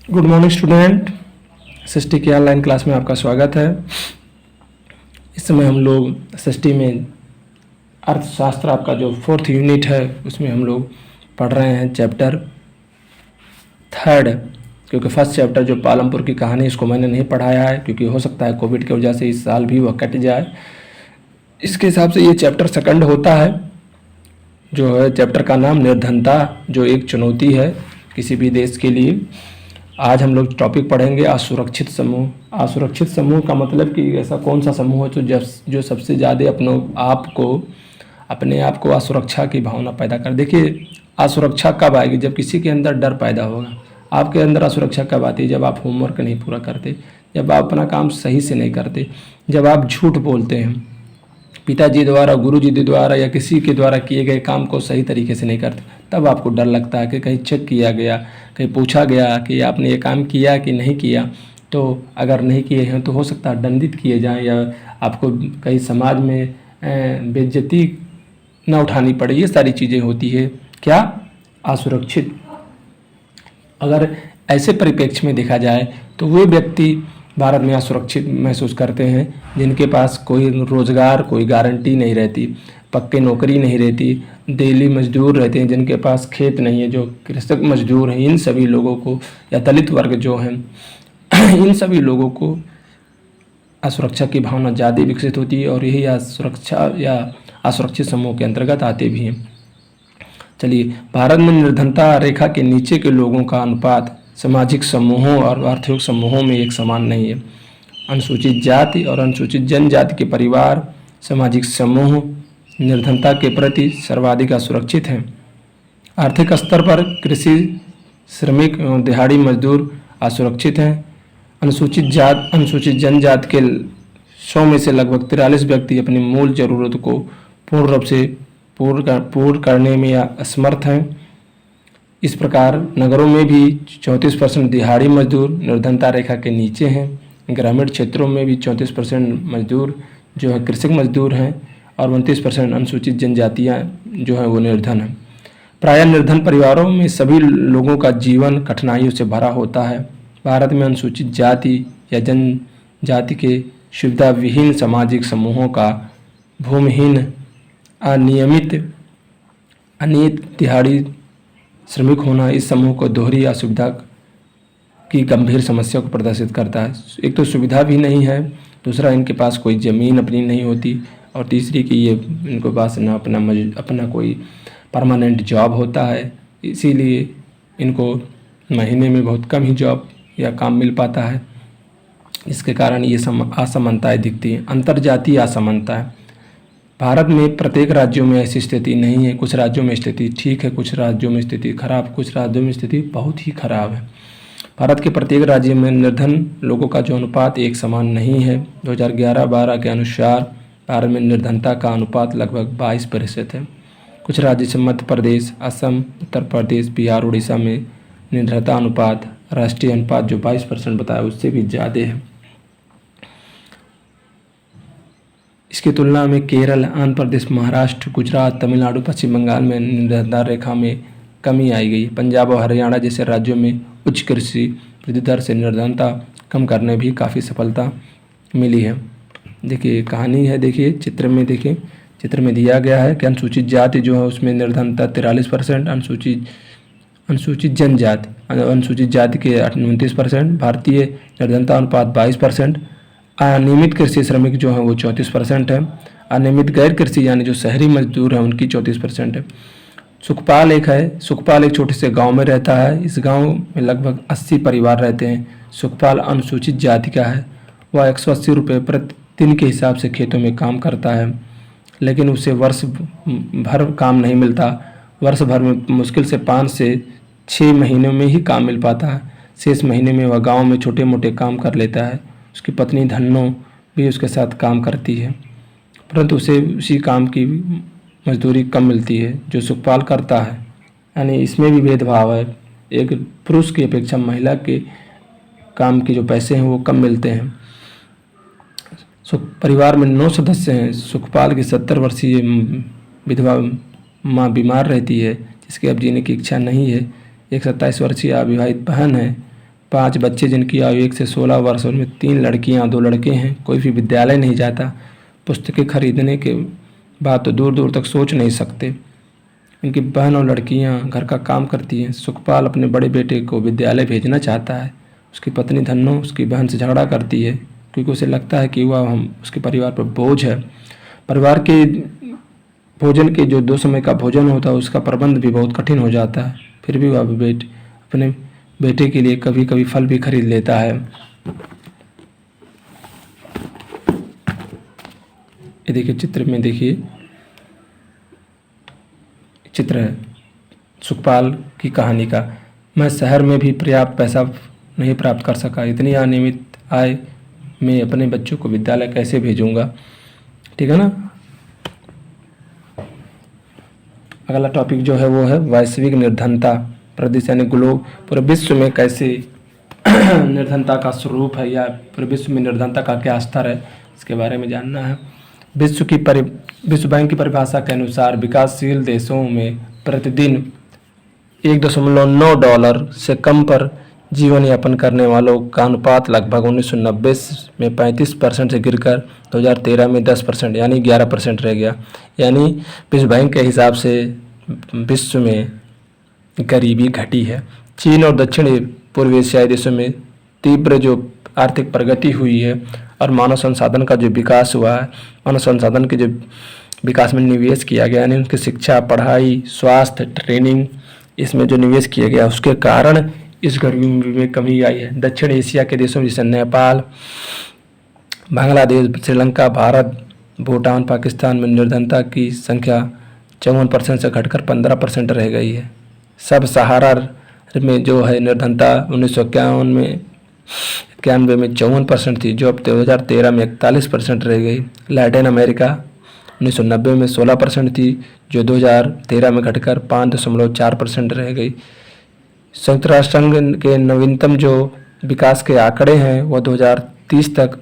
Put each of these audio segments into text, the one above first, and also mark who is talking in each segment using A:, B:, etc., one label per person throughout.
A: Good morning student. SST की online class में आपका स्वागत है। इस समय हम लोग एसएसटी में अर्थशास्त्र आपका जो 4th यूनिट है उसमें हम लोग पढ़ रहे हैं चैप्टर 3, क्योंकि फर्स्ट चैप्टर जो पालमपुर की कहानी इसको मैंने नहीं पढ़ाया है, क्योंकि हो सकता है कोविड की वजह से इस साल भी वह कट जाए। इसके हिसाब से ये चैप्टर 2 होता है, जो है चैप्टर का नाम निर्धनता, जो एक चुनौती है किसी भी देश के लिए। आज हम लोग टॉपिक पढ़ेंगे असुरक्षित समूह। असुरक्षित समूह का मतलब कि ऐसा कौन सा समूह है जो सबसे ज़्यादा अपने आप को असुरक्षा की भावना पैदा कर। देखिए, असुरक्षा कब आएगी? जब किसी के अंदर डर पैदा होगा। आपके अंदर असुरक्षा कब आती है? जब आप होमवर्क नहीं पूरा करते, जब आप अपना काम सही से नहीं करते, जब आप झूठ बोलते हैं, पिताजी द्वारा, गुरुजी द्वारा या किसी के द्वारा किए गए काम को सही तरीके से नहीं करते, तब आपको डर लगता है कि कहीं चेक किया गया, कहीं पूछा गया कि आपने ये काम किया कि नहीं किया। तो अगर नहीं किए हैं तो हो सकता है दंडित किए जाएं, या आपको कहीं समाज में बेइज्जती न उठानी पड़े। ये सारी चीज़ें होती है क्या? असुरक्षित। अगर ऐसे परिप्रेक्ष्य में देखा जाए तो वे व्यक्ति भारत में असुरक्षित महसूस करते हैं जिनके पास कोई रोज़गार, कोई गारंटी नहीं रहती, पक्की नौकरी नहीं रहती, डेली मजदूर रहते हैं, जिनके पास खेत नहीं है, जो कृषक मजदूर हैं। इन सभी लोगों को, या दलित वर्ग जो हैं इन सभी लोगों को असुरक्षा की भावना ज़्यादा विकसित होती है, और यही असुरक्षा या असुरक्षित समूह के अंतर्गत आते भी हैं। चलिए, भारत में निर्धनता रेखा के नीचे के लोगों का अनुपात सामाजिक समूहों और आर्थिक समूहों में एक समान नहीं है। अनुसूचित जाति और अनुसूचित जनजाति के परिवार, सामाजिक समूह निर्धनता के प्रति सर्वाधिक असुरक्षित हैं। आर्थिक स्तर पर कृषि श्रमिक एवं दिहाड़ी मजदूर असुरक्षित हैं। अनुसूचित जनजाति के 100 में से लगभग 43 व्यक्ति अपनी मूल ज़रूरत को पूर्ण रूप से पूर्ण करने में असमर्थ हैं। इस प्रकार नगरों में भी 34% दिहाड़ी मजदूर निर्धनता रेखा के नीचे हैं। ग्रामीण क्षेत्रों में भी 34% मजदूर जो है कृषक मजदूर हैं, और 29% अनुसूचित जनजातियाँ जो हैं वो निर्धन हैं। प्रायः निर्धन परिवारों में सभी लोगों का जीवन कठिनाइयों से भरा होता है। भारत में अनुसूचित जाति या जनजाति के सुविधा विहीन सामाजिक समूहों का भूमिहीन, अनियमित दिहाड़ी श्रमिक होना इस समूह को दोहरी असुविधा की गंभीर समस्या को प्रदर्शित करता है। एक तो सुविधा भी नहीं है, दूसरा इनके पास कोई ज़मीन अपनी नहीं होती, और तीसरी कि ये इनके पास ना अपना कोई परमानेंट जॉब होता है, इसीलिए इनको महीने में बहुत कम ही जॉब या काम मिल पाता है। इसके कारण ये असमानताएँ दिखती हैं। अंतर्जातीय असमानता है। भारत में प्रत्येक राज्यों में ऐसी स्थिति नहीं है। कुछ राज्यों में स्थिति ठीक है, कुछ राज्यों में स्थिति खराब, कुछ राज्यों में स्थिति बहुत ही खराब है। भारत के प्रत्येक राज्य में निर्धन लोगों का जो अनुपात एक समान नहीं है। 2011-12 के अनुसार भारत में निर्धनता का अनुपात लगभग 22% है। कुछ राज्य से मध्य प्रदेश, असम, उत्तर प्रदेश, बिहार, उड़ीसा में निर्धनता अनुपात, राष्ट्रीय अनुपात जो 22% बताया, उससे भी ज़्यादा है। इसकी तुलना में केरल, आंध्र प्रदेश, महाराष्ट्र, गुजरात, तमिलनाडु, पश्चिम बंगाल में निर्धनता रेखा में कमी आई गई। पंजाब और हरियाणा जैसे राज्यों में उच्च कृषि वृद्धि दर से निर्धनता कम करने भी काफ़ी सफलता मिली है। देखिए कहानी है, देखिए चित्र में, देखिए चित्र में दिया गया है कि अनुसूचित जाति जो है उसमें निर्धनता 43%, अनुसूचित जाति के 29%, भारतीय निर्धनता अनुपात 22%, अनियमित कृषि श्रमिक जो हैं वो 34% है, अनियमित गैर कृषि यानी जो शहरी मजदूर हैं उनकी 34% है। सुखपाल एक छोटे से गांव में रहता है। इस गांव में लगभग 80 परिवार रहते हैं। सुखपाल अनुसूचित जाति का है। वह 180 रुपये प्रति दिन के हिसाब से खेतों में काम करता है, लेकिन उसे वर्ष भर काम नहीं मिलता। वर्ष भर में मुश्किल से 5 से 6 महीनों में ही काम मिल पाता है। शेष महीने में वह गाँव में छोटे मोटे काम कर लेता है। उसकी पत्नी धन्नो भी उसके साथ काम करती है, परंतु उसे उसी काम की मजदूरी कम मिलती है जो सुखपाल करता है। यानी इसमें भी भेदभाव है। एक पुरुष की अपेक्षा महिला के काम के जो पैसे हैं वो कम मिलते हैं। परिवार में 9 सदस्य हैं। सुखपाल की 70 वर्षीय विधवा माँ बीमार रहती है, जिसके अब जीने की इच्छा नहीं है। एक 27 वर्षीय अविवाहित बहन है। 5 बच्चे जिनकी आयु 1 से 16 वर्ष, उनमें 3 लड़कियां 2 लड़के हैं। कोई भी विद्यालय नहीं जाता। पुस्तकें खरीदने के बाद तो दूर दूर तक सोच नहीं सकते। उनकी बहन और लड़कियां घर का काम करती हैं। सुखपाल अपने बड़े बेटे को विद्यालय भेजना चाहता है। उसकी पत्नी धन्नो उसकी बहन से झगड़ा करती है क्योंकि उसे लगता है कि वह उसके परिवार पर बोझ है। परिवार के भोजन के जो 2 समय का भोजन होता है उसका प्रबंध भी बहुत कठिन हो जाता है। फिर भी वह अपने बेटे के लिए कभी कभी फल भी खरीद लेता है। ये देखिए चित्र में, देखिए चित्र है सुखपाल की कहानी का। मैं शहर में भी पर्याप्त पैसा नहीं प्राप्त कर सका। इतनी अनियमित आय में अपने बच्चों को विद्यालय कैसे भेजूंगा। ठीक है ना। अगला टॉपिक जो है वो है वैश्विक निर्धनता प्रदेश, यानी ग्लोब। पूरे विश्व में कैसे निर्धनता का स्वरूप है या पूरे विश्व में निर्धनता का क्या स्तर है, इसके बारे में जानना है। विश्व बैंक की परिभाषा के अनुसार विकासशील देशों में प्रतिदिन $1.9 से कम पर जीवन यापन करने वालों का अनुपात लगभग 1990 में 35% से गिरकर 2013 में 10% यानी 11% रह गया। यानी विश्व बैंक के हिसाब से विश्व में गरीबी घटी है। चीन और दक्षिण पूर्व एशियाई देशों में तीव्र जो आर्थिक प्रगति हुई है और मानव संसाधन का जो विकास हुआ है, मानव संसाधन के जो विकास में निवेश किया गया, यानी उनकी शिक्षा, पढ़ाई, स्वास्थ्य, ट्रेनिंग, इसमें जो निवेश किया गया उसके कारण इस गरीबी में कमी आई है। दक्षिण एशिया के देशों जैसे नेपाल, बांग्लादेश, श्रीलंका, भारत, भूटान, पाकिस्तान में निर्धनता की संख्या 54% से घटकर 15% रह गई है। सब सहारा में जो है निर्धनता 1991 में 54% थी, जो अब 2013 में 41% रह गई। लैटिन अमेरिका 1990 में 16% थी, जो 2013 में घटकर 5.4% रह गई। संयुक्त राष्ट्र संघ के नवीनतम जो विकास के आंकड़े हैं वो 2030 तक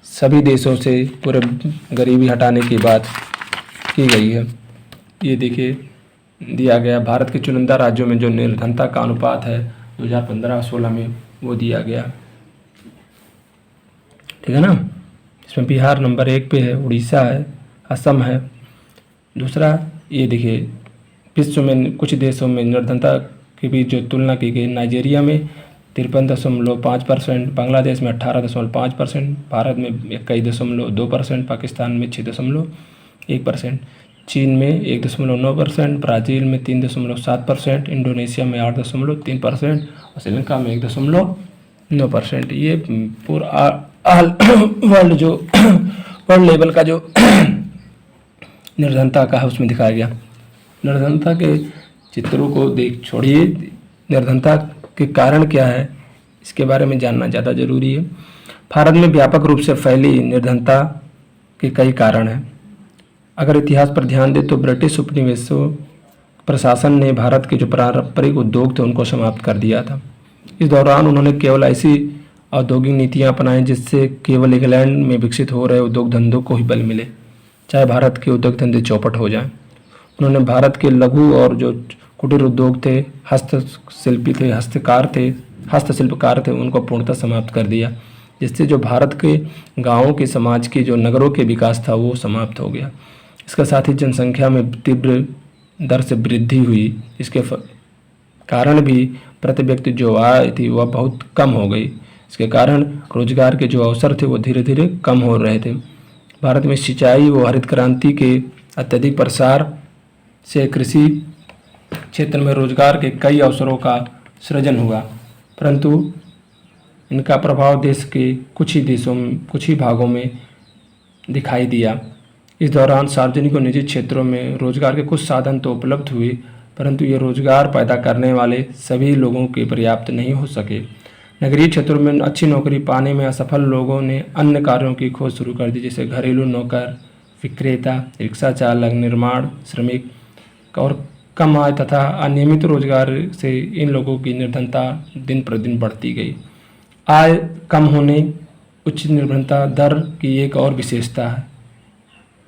A: सभी देशों से पूरे गरीबी हटाने की बात की गई है। ये देखिए दिया गया भारत के चुनिंदा राज्यों में जो निर्धनता का अनुपात है 2015-16 में वो दिया गया। ठीक है ना। इसमें बिहार नंबर 1 पे है, उड़ीसा है, असम है। दूसरा ये देखिए विश्व में कुछ देशों में निर्धनता के बीच जो तुलना की गई, नाइजीरिया में 53.5%, बांग्लादेश में 18.5%, भारत में 21.2%, पाकिस्तान में 6.1%, चीन में 1.9%, ब्राज़ील में 3.7%, इंडोनेशिया में 8.3% और श्रीलंका में 1.9%। ये पूरा वर्ल्ड जो वर्ल्ड लेवल का जो निर्धनता का है उसमें दिखाया गया। निर्धनता के चित्रों को देख छोड़िए, निर्धनता के कारण क्या है इसके बारे में जानना ज़्यादा जरूरी है। भारत में व्यापक रूप से फैली निर्धनता के कई कारण हैं। अगर इतिहास पर ध्यान दें तो ब्रिटिश उपनिवेशों प्रशासन ने भारत के जो पारंपरिक उद्योग थे उनको समाप्त कर दिया था। इस दौरान उन्होंने केवल ऐसी औद्योगिक नीतियां अपनाई जिससे केवल इंग्लैंड में विकसित हो रहे उद्योग धंधों को ही बल मिले, चाहे भारत के उद्योग धंधे चौपट हो जाएं। उन्होंने भारत के लघु और जो कुटीर उद्योग थे, हस्तशिल्पी थे, हस्तशिल्पकार थे, उनको पूर्णतः समाप्त कर दिया, जिससे जो भारत के गाँवों के समाज के जो नगरों के विकास था वो समाप्त हो गया। इसके साथ ही जनसंख्या में तीव्र दर से वृद्धि हुई। इसके कारण भी प्रति व्यक्ति जो आय थी वह बहुत कम हो गई। इसके कारण रोजगार के जो अवसर थे वो धीरे धीरे कम हो रहे थे। भारत में सिंचाई व हरित क्रांति के अत्यधिक प्रसार से कृषि क्षेत्र में रोजगार के कई अवसरों का सृजन हुआ, परंतु इनका प्रभाव देश के कुछ ही भागों में दिखाई दिया। इस दौरान सार्वजनिक और निजी क्षेत्रों में रोजगार के कुछ साधन तो उपलब्ध हुए, परंतु ये रोजगार पैदा करने वाले सभी लोगों के पर्याप्त नहीं हो सके। नगरीय क्षेत्रों में अच्छी नौकरी पाने में असफल लोगों ने अन्य कार्यों की खोज शुरू कर दी, जैसे घरेलू नौकर, विक्रेता, रिक्शा चालक, निर्माण श्रमिक। और कम आय तथा अनियमित रोजगार से इन लोगों की निर्धनता दिन प्रतिदिन बढ़ती गई। आय कम होने उच्च निर्भरता दर की एक और विशेषता है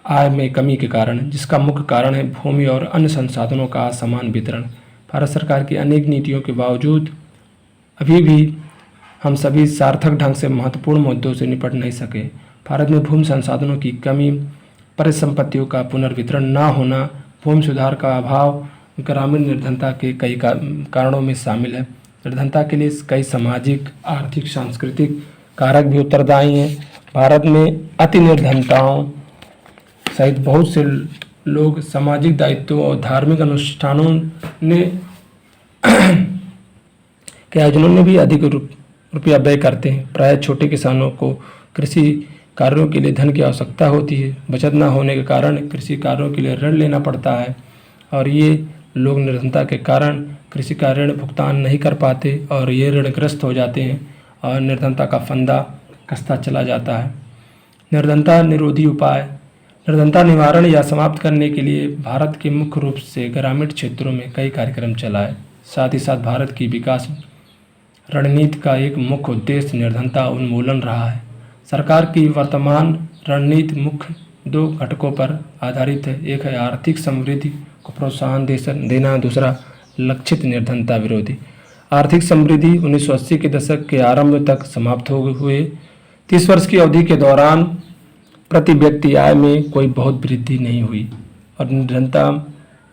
A: आय में कमी के कारण, जिसका मुख्य कारण है भूमि और अन्य संसाधनों का असमान वितरण। भारत सरकार की अनेक नीतियों के बावजूद अभी भी हम सभी सार्थक ढंग से महत्वपूर्ण मुद्दों से निपट नहीं सके। भारत में भूमि संसाधनों की कमी, परिसंपत्तियों का पुनर्वितरण न होना, भूमि सुधार का अभाव ग्रामीण निर्धनता के कई कारणों में शामिल है। निर्धनता के लिए कई सामाजिक, आर्थिक, सांस्कृतिक कारक भी उत्तरदायी हैं। भारत में अति निर्धनताओं सहित बहुत से लोग सामाजिक दायित्वों और धार्मिक अनुष्ठानों ने के आयोजनों में भी अधिक रुपया व्यय करते हैं। प्रायः छोटे किसानों को कृषि कार्यों के लिए धन की आवश्यकता होती है। बचत न होने के कारण कृषि कार्यों के लिए ऋण लेना पड़ता है और ये लोग निर्धनता के कारण कृषि का ऋण भुगतान नहीं कर पाते और ये ऋणग्रस्त हो जाते हैं और निर्धनता का फंदा कसता चला जाता है। निर्धनता निरोधी उपाय। निर्धनता निवारण या समाप्त करने के लिए भारत के मुख्य रूप से ग्रामीण क्षेत्रों में कई कार्यक्रम चलाए। साथ ही साथ भारत की विकास रणनीति का एक मुख्य उद्देश्य निर्धनता उन्मूलन रहा है। सरकार की वर्तमान रणनीति मुख्य दो घटकों पर आधारित है। एक है आर्थिक समृद्धि को प्रोत्साहन देना, दूसरा लक्षित निर्धनता विरोधी। आर्थिक समृद्धि 1980 के दशक के आरंभ तक समाप्त हो हुए 30 वर्ष की अवधि के दौरान प्रति व्यक्ति आय में कोई बहुत वृद्धि नहीं हुई और निर्धनता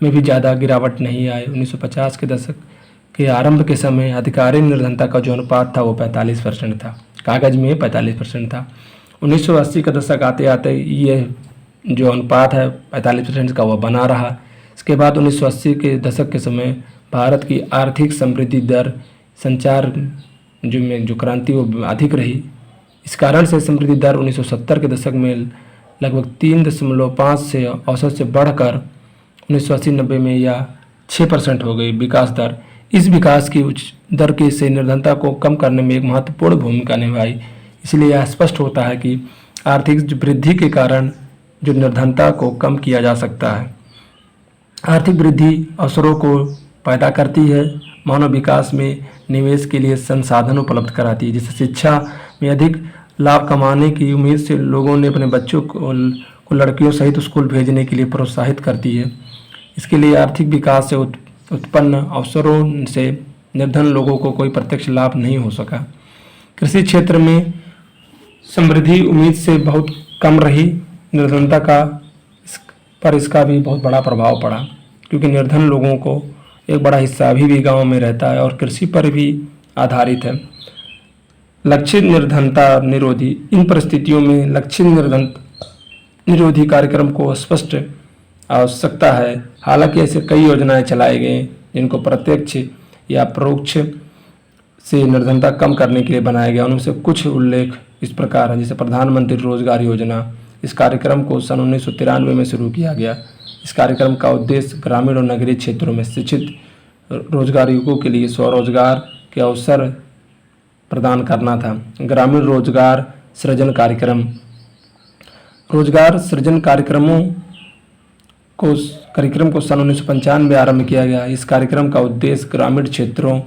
A: में भी ज़्यादा गिरावट नहीं आई। 1950 के दशक के आरंभ के समय आधिकारिक निर्धनता का जो अनुपात था वो 45% था, कागज में 45% था। 1980 का दशक आते आते ये जो अनुपात है 45% का वह बना रहा। इसके बाद 1980 के दशक के समय भारत की आर्थिक समृद्धि दर संचार जो क्रांति वो अधिक रही। इस कारण से समृद्धि दर 1970 के दशक में लगभग 3.5 से औसत से बढ़कर 1980-90 में यह 6% हो गई विकास दर। इस विकास की उच्च दर के से निर्धनता को कम करने में एक महत्वपूर्ण भूमिका निभाई। इसलिए यह स्पष्ट होता है कि आर्थिक वृद्धि के कारण जो निर्धनता को कम किया जा सकता है। आर्थिक वृद्धि अवसरों को पैदा करती है, मानव विकास में निवेश के लिए संसाधन उपलब्ध कराती है, जिससे शिक्षा में अधिक लाभ कमाने की उम्मीद से लोगों ने अपने बच्चों को लड़कियों सहित स्कूल भेजने के लिए प्रोत्साहित करती है। इसके लिए आर्थिक विकास से उत्पन्न अवसरों से निर्धन लोगों को कोई प्रत्यक्ष लाभ नहीं हो सका। कृषि क्षेत्र में समृद्धि उम्मीद से बहुत कम रही। निर्धनता पर इसका भी बहुत बड़ा प्रभाव पड़ा, क्योंकि निर्धन लोगों को एक बड़ा हिस्सा अभी भी गाँव में रहता है और कृषि पर भी आधारित है। लक्षित निर्धनता निरोधी। इन परिस्थितियों में लक्षित निर्धनता निरोधी कार्यक्रम को स्पष्ट आवश्यकता है। हालांकि ऐसे कई योजनाएं चलाई गई जिनको प्रत्यक्ष या परोक्ष से निर्धनता कम करने के लिए बनाया गया। उनमें से कुछ उल्लेख इस प्रकार है, जैसे प्रधानमंत्री रोजगार योजना। इस कार्यक्रम को सन 1993 में शुरू किया गया। इस कार्यक्रम का उद्देश्य ग्रामीण और नगरीय क्षेत्रों में शिक्षित रोजगार युवकों के लिए स्वरोजगार के अवसर प्रदान करना था। ग्रामीण रोजगार सृजन कार्यक्रम। रोजगार सृजन कार्यक्रम को सन 1995 में आरंभ किया गया। इस कार्यक्रम का उद्देश्य ग्रामीण क्षेत्रों,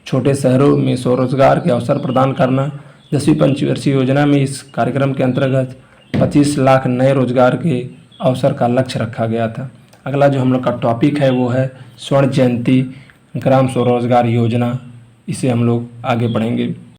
A: छोटे शहरों में स्वरोजगार के अवसर प्रदान करना। 10वीं पंचवर्षीय योजना में इस कार्यक्रम के अंतर्गत 25 लाख नए रोजगार के अवसर का लक्ष्य रखा गया था। अगला जो हम लोग का टॉपिक है वो है स्वर्ण जयंती ग्राम स्वरोजगार योजना। इसे हम लोग आगे बढ़ेंगे।